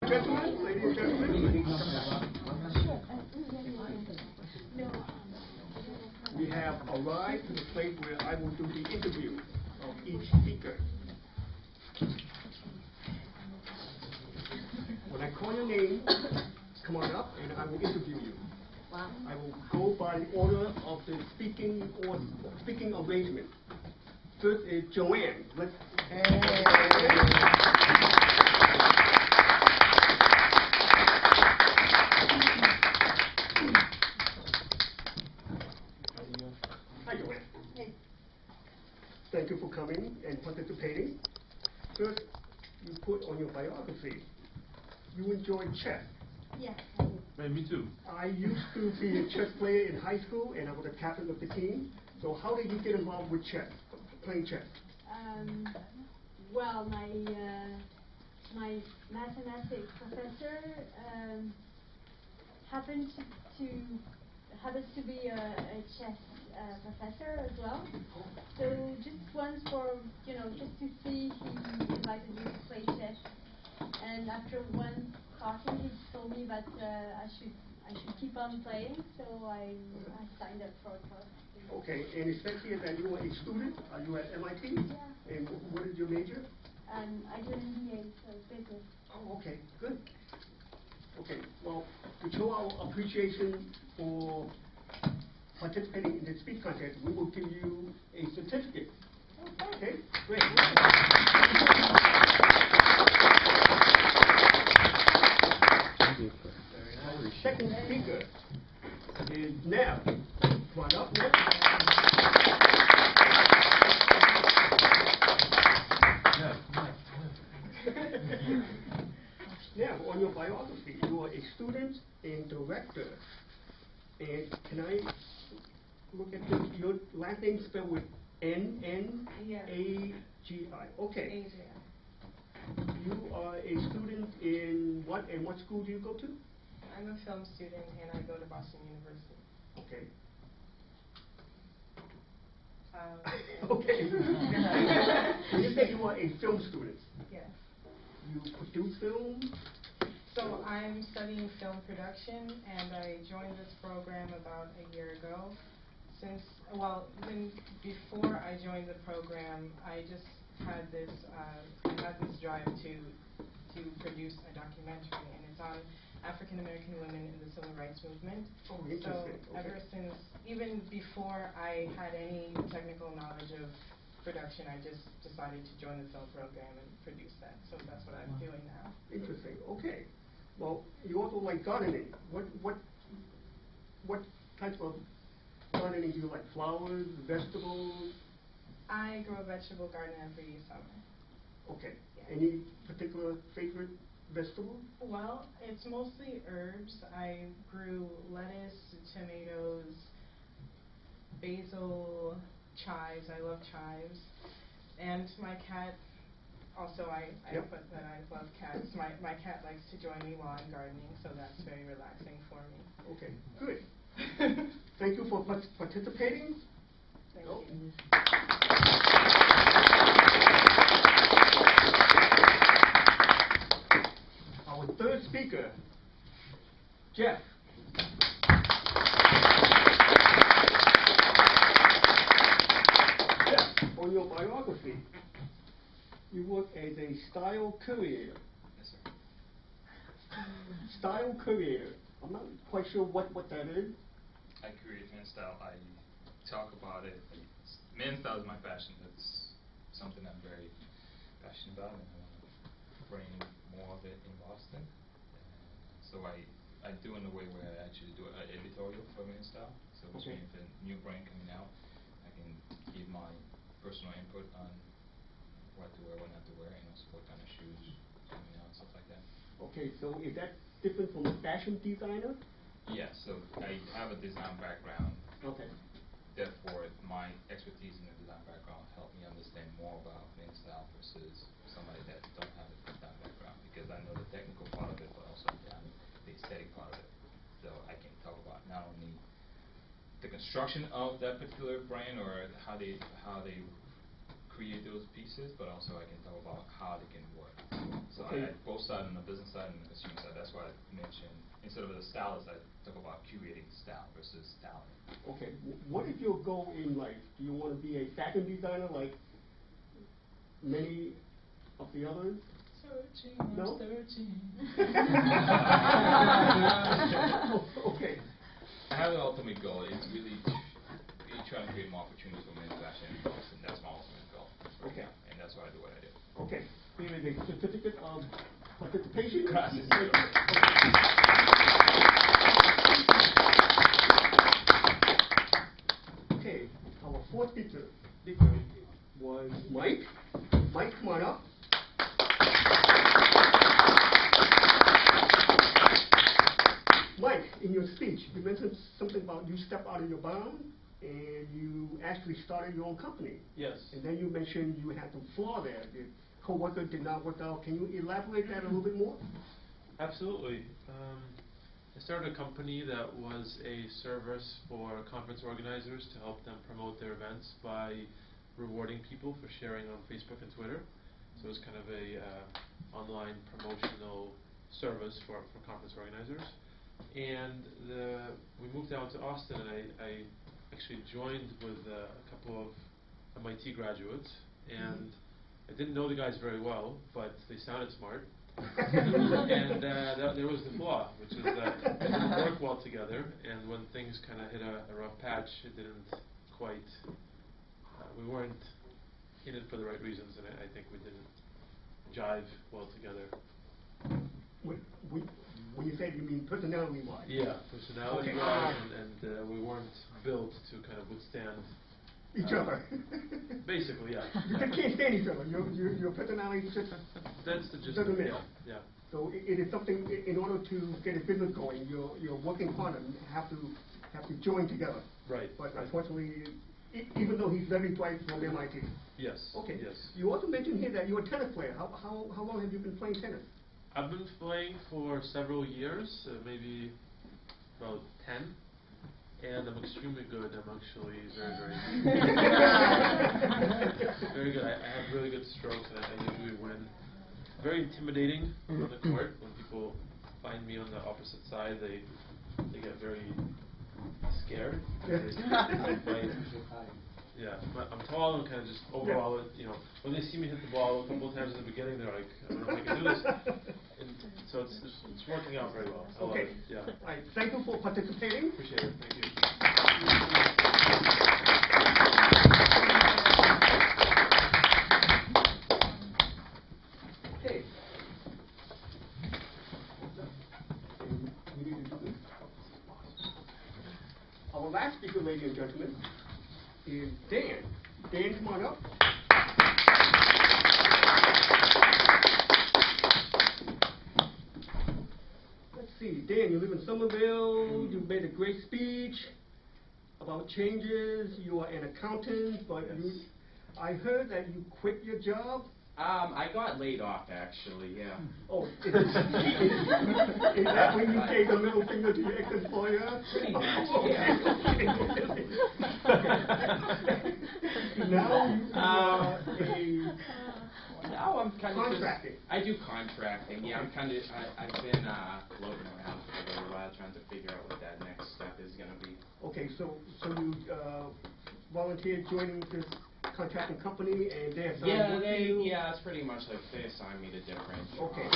Gentlemen, ladies and gentlemen, we have arrived to the place where I will do the interview of each speaker. When I call your name, come on up and I will interview you. Wow. I will go by the order of the speaking arrangement. First is Joanne. Let's. Hi, Joanne. Hey. Thank you for coming and participating. First, you put on your biography, you enjoy chess. Yes. Hey, me too. I used to be a chess player in high school, and I was the captain of the team. So how did you get involved with chess, playing chess? Well, my mathematics professor happens to be a chess professor as well. So just once for just to see, he invited me to play chess. And after one talking, he told me that I should keep on playing. So I signed up for a club. Okay, and it says here that you are a student. Are you at MIT? Yeah. And what is your major? I do an MBA, so business. Oh, okay, good. Okay, well, to show our appreciation for participating in the speech contest, we will give you a certificate. Okay, great. Our second speaker is Nev. Come on up, Nev. Nev, on your biography, you are a student and director. And can I look at your last name spelled with N-N-A-G-I? Okay. You are a student in what, and what school do you go to? I'm a film student and I go to Boston University. Okay. Okay. So you say you are a film student. Yes. You produce film? So I'm studying film production and I joined this program about a year ago. Even before I joined the program, I just had this drive to produce a documentary, and it's on African American women in the civil rights movement. Oh, interesting. So ever since, even before I had any technical knowledge of production, I just decided to join the film program and produce that. So that's what I'm doing now. Interesting. Okay. Well, you also like gardening. What type of gardening do you like? Flowers, vegetables? I grow a vegetable garden every summer. Okay. Yeah. Any particular favorite vegetable? Well, it's mostly herbs. I grew lettuce, tomatoes, basil, chives. I love chives. And my cat, also I Yep. put that I love cats. My cat likes to join me while I'm gardening, so that's very relaxing for me. Okay, good. Thank you for participating. Thank Oh. you. Our third speaker, Jeff. Jeff, on your biography, you work as a style courier. Yes, sir. Style courier. I'm not quite sure what that is. I create men's style. I talk about it. Men's style is my passion. That's something I'm very passionate about, and I want to bring more of it in Boston. So I do in a way where I actually do an editorial for men's style. So which means if a new brand coming out, I can give my personal input on what to wear, what not to wear, and also what kind of shoes coming out, stuff like that. Okay, so is that different from a fashion designer? Yeah, so I have a design background. Okay. Therefore, my expertise in the design background helped me understand more about men's style versus somebody that don't have a design background, because I know the technical part of it, but also the aesthetic part of it. So I can talk about not only the construction of that particular brand or how they create those pieces, but also I can talk about how they can work. So Okay. I both sides, on the business side and the consumer side. That's why I mentioned, instead of the stylist, I talk about curating style versus styling. Okay, what is your goal in life? Do you want to be a fashion designer like many of the others? Searching, No? searching. Okay. I have an ultimate goal. It's really trying to create more opportunities for men's fashion in Boston. That's my ultimate goal. Okay. And that's why I do what I do. Okay, here is a certificate of participation. Gracias. Thank you. Okay, our fourth speaker was Mike. Mike, come on up. Mike, in your speech, you mentioned something about you step out of your bound and you actually started your own company. Yes. And then you mentioned you had some flaw there. The co-worker did not work out. Can you elaborate that a little bit more? Absolutely. I started a company that was a service for conference organizers to help them promote their events by rewarding people for sharing on Facebook and Twitter. So it was kind of a online promotional service for conference organizers. And we moved down to Austin, and I actually joined with a couple of MIT graduates, and I didn't know the guys very well, but they sounded smart. And there was the flaw, which is that it didn't work well together, and when things kind of hit a rough patch, it didn't quite, we weren't in it for the right reasons, and I think we didn't jive well together. When you say you mean personality-wise? Yeah, personality-wise, and we weren't built to kind of withstand Each other. basically, yeah. You just can't stand each other. Your personality just That's the gist doesn't of it, mix. yeah. So it is something, in order to get a business going, your working partner have to join together. Right. But right. unfortunately, even though he's very bright from MIT. Yes. Okay. Yes. You also mentioned here that you're a tennis player. How long have you been playing tennis? I've been playing for several years, maybe about 10, and I'm extremely good. I'm actually very good. I have really good strokes, and I usually win. Very intimidating on the court. When people find me on the opposite side, they get very scared. Yeah, but I'm tall and kind of just overall, when they see me hit the ball a couple of times in the beginning, they're like, I don't know if I can do this. And so it's working out very well. I love Okay. it. Yeah. All right. Thank you for participating. Appreciate it. Thank you. Okay. Our last speaker, ladies and gentlemen, is Dan. Dan, come on up. Let's see, Dan, you live in Somerville. You made a great speech about changes. You are an accountant, but I heard that you quit your job. I got laid off, actually, yeah. Oh, is that when you gave the middle finger to your ex-employer? Pretty much, yeah. Now you are Now I'm kind of contracting. I do contracting, yeah. I've been floating around for a little while trying to figure out what that next step is going to be. Okay, so you volunteered joining this contracting company, and they assigned work to you? Yeah, it's pretty much like they assigned me to different Okay.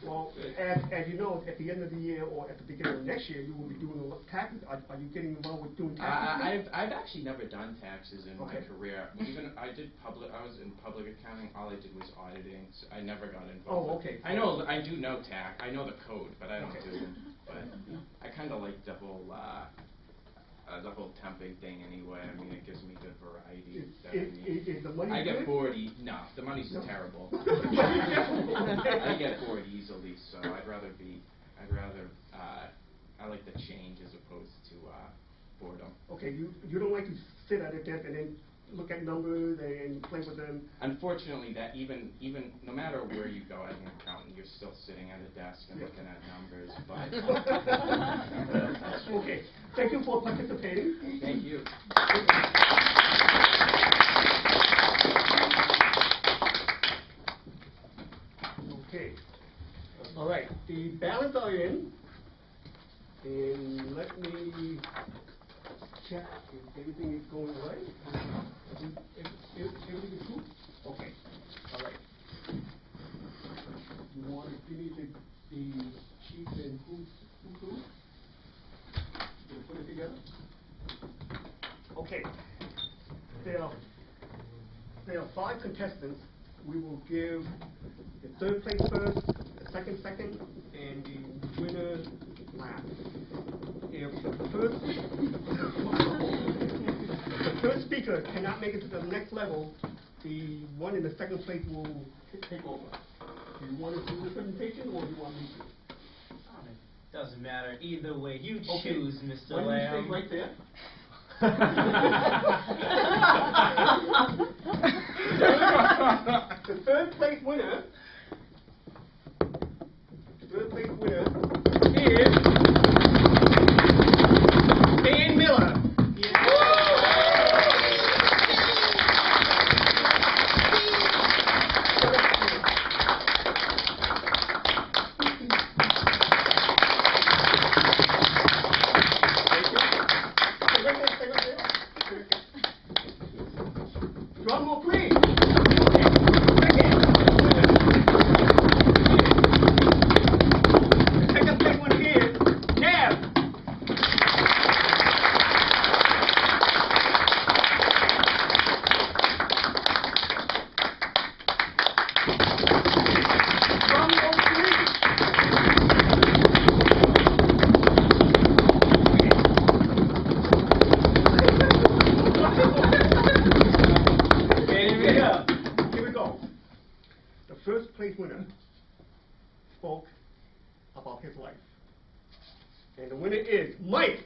Well, as you know, at the end of the year or at the beginning of next year, you will be doing a lot of taxes. Are you getting involved with doing taxes? I've actually never done taxes in my Okay. career. Even I was in public accounting. All I did was auditing. So I never got involved. Oh, okay. I do know tax. I know the code, but I don't do them. But I kind of like the whole temping thing anyway. I mean, it gives me good variety. Is the money I get good? bored. No, the money's No. terrible. I get bored easily, so I like the change as opposed to boredom. Okay, you don't like to sit at a desk and then look at numbers and play with them? Unfortunately, that even no matter where you go as an accountant, you're still sitting at a desk and Yeah. looking at numbers. But Okay, thank you for participating. thank you. ballots are in, and let me check if everything is going right. Everything is good? Okay, all right. You want to give me the sheet and who's who? You put it together? Okay. There are 5 contestants. We will give the third place first, the second, and the winner last. If the first speaker cannot make it to the next level, the one in the second place will take over. Do you want to do the presentation, or do you want me to? Doesn't matter. Either way, you Okay. choose, Mr. Why don't you Lamb. stay right there? The third place winner is Dan Miller. Drum roll, please. The second place winner is Nev. Drum roll, please. Here we go. The first place winner spoke about his life. And the winner is Mike.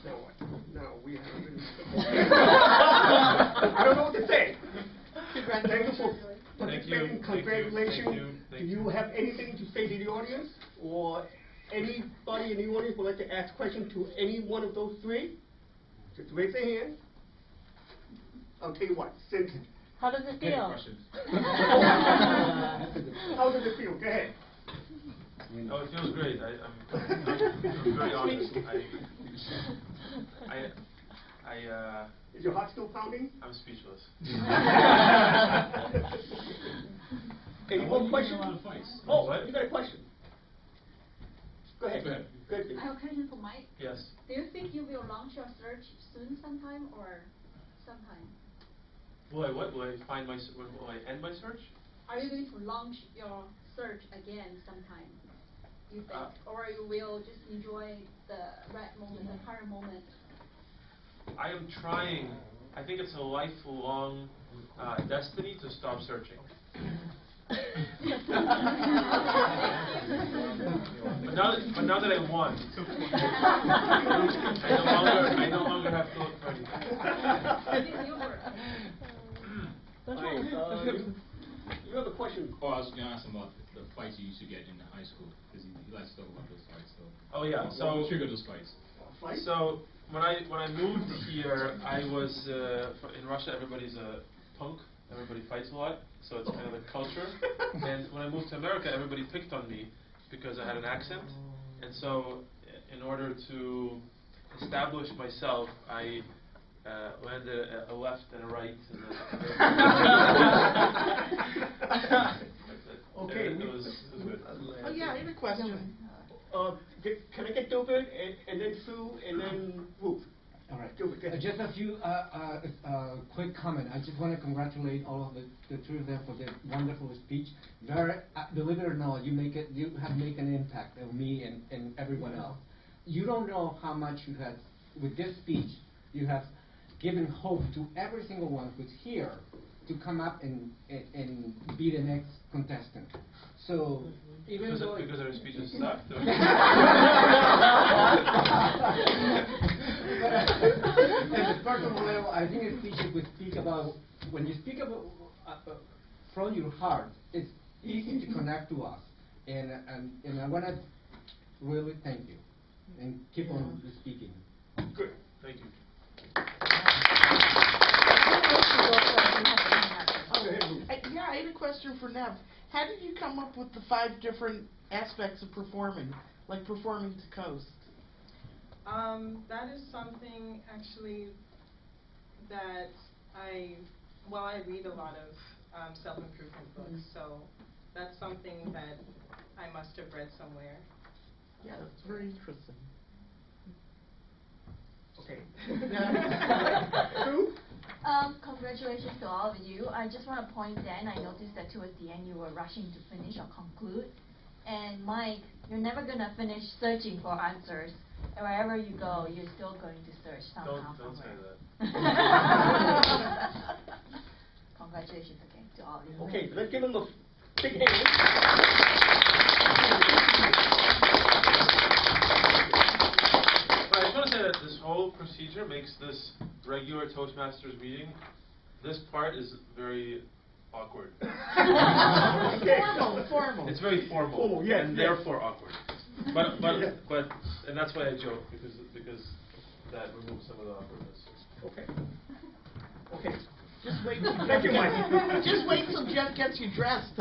Now what? Now we have I don't know what to say. Thank you for participating. Congratulations. Thank Do you have anything to say to the audience? Or anybody in the audience would like to ask questions to any one of those 3? Just raise their hand. I'll tell you what, since... How does it feel? How does it feel? Go ahead. Oh, it feels great. I'm very honest. Is your heart still pounding? I'm speechless. Any more questions? Oh, What? you got a question? Go ahead. Go ahead. Go ahead, please. I have a question for Mike. Yes. Do you think you will launch your search soon sometime or sometime? Will I what? Will I find my? Will I end my search? Are you going to launch your search again sometime? You think? Or you will just enjoy the right moment, the current moment? I am trying. I think it's a lifelong destiny to stop searching. But now that I won, I no longer have to look for anything. You have a question? Oh, I was going to ask him about the fights you used to get in high school, because he likes to talk about those fights. So, Oh yeah. what triggered those fights? Fight? So when I moved here, I was in Russia. Everybody's a punk. Everybody fights a lot, so it's kind of a culture. And when I moved to America, everybody picked on me because I had an accent. And so, in order to establish myself, I landed a left and a right. Okay. It was good. Oh yeah, I have a question. Can I get Gilbert and then Sue and then Ruth? All right. Gilbert, go ahead. Just a few quick comment. I just want to congratulate all of the 3 of them for their wonderful speech. Very, believe it or not, you have made an impact on me and everyone else. You don't know how much you have, with this speech, you have given hope to every single one who's here to come up and be the next contestant. So even though because our speeches sucked. At the personal level, I think a speech we speak about, when you speak about from your heart, it's easy to connect to us. And I want to really thank you. and keep on speaking. Good, thank you. Yeah, I had a question for Nev. How did you come up with the 5 different aspects of performing, like performing to coast? That is something actually that I read a lot of self-improvement books, so that's something that I must have read somewhere. Yeah, that's very interesting. Okay. Congratulations to all of you. I just want to point then, I noticed that towards the end you were rushing to finish or conclude. And Mike, you're never going to finish searching for answers. And wherever you go, you're still going to search somehow. Don't say somewhere. that. Congratulations again to all of you. Okay, let's give them a big hand. But I just want to say that this whole procedure makes this regular Toastmasters meeting, this part is very awkward. Formal. It's very formal, Formal, yes, and yes. therefore awkward. But and that's why I joke, because that removes some of the awkwardness. Okay. Okay. Just wait. Thank you, Mike. Just wait till Jeff gets you dressed.